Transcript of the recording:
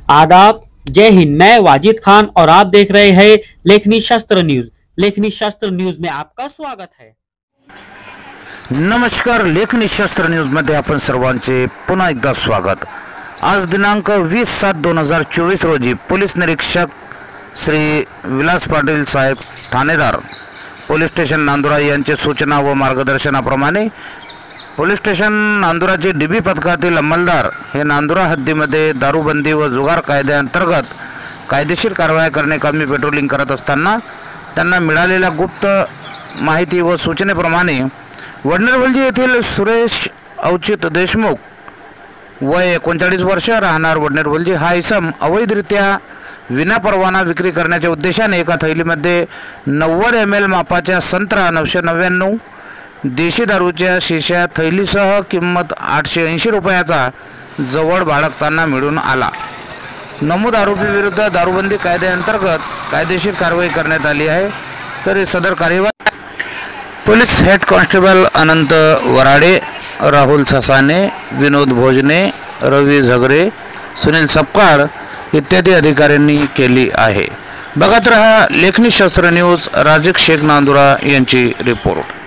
आदाब, जय हिंद। मैं वाजिद खान और आप देख रहे हैं लेखनी शास्त्र न्यूज। लेखनी शास्त्र न्यूज में आपका स्वागत है। नमस्कार, लेखनी शास्त्र न्यूज मध्ये आपण सर्वांचे पुन्हा एकदा स्वागत। आज दिनांक 20/7/2024 रोजी पोलीस निरीक्षक श्री विलास पाटील साहेब ठाणेदार पोलीस स्टेशन नांदुरा यांचे सूचना व मार्गदर्शनाप्रमाणे पोलीस स्टेशन नांदुराचे डीबी पथकातील अंमलदार हे नांदुरा हद्दीमध्ये दारूबंदी व जुगार कायद्याअंतर्गत कायदेशीर कारवाई करण्याकामी पेट्रोलिंग करत असताना त्यांना मिळालेल्या गुप्त माहिती व सूचनेप्रमाणे वडनेरवलजी येथील सुरेश अवचित देशमुख वय 39 वर्ष राहणार वडनेरवलजी हा इसम अवैधरित्या विना परवाना विक्री करण्याच्या उद्देशाने एका थैलीमध्ये 90 ml मापाच्या संत्रा 999 देशी दारूच्या शिश्या थैलीसह किंमत 880 रुपयाचा जवळ बाळगताना मिळून आला। नमूद आरोपीविरुद्ध दारूबंदी कायद्याअंतर्गत कायदेशीर कारवाई करण्यात आली आहे। तर सदर कार्यवाही पोलीस हेड कॉन्स्टेबल अनंत वराडे, राहुल ससाने, विनोद भोजने, रवी झगरे, सुनील सपकाळ इत्यादी अधिकाऱ्यांनी केली आहे। बघत रहा लेखनी शास्त्र न्यूज। राजेश शेख नांदुरा यांची रिपोर्ट।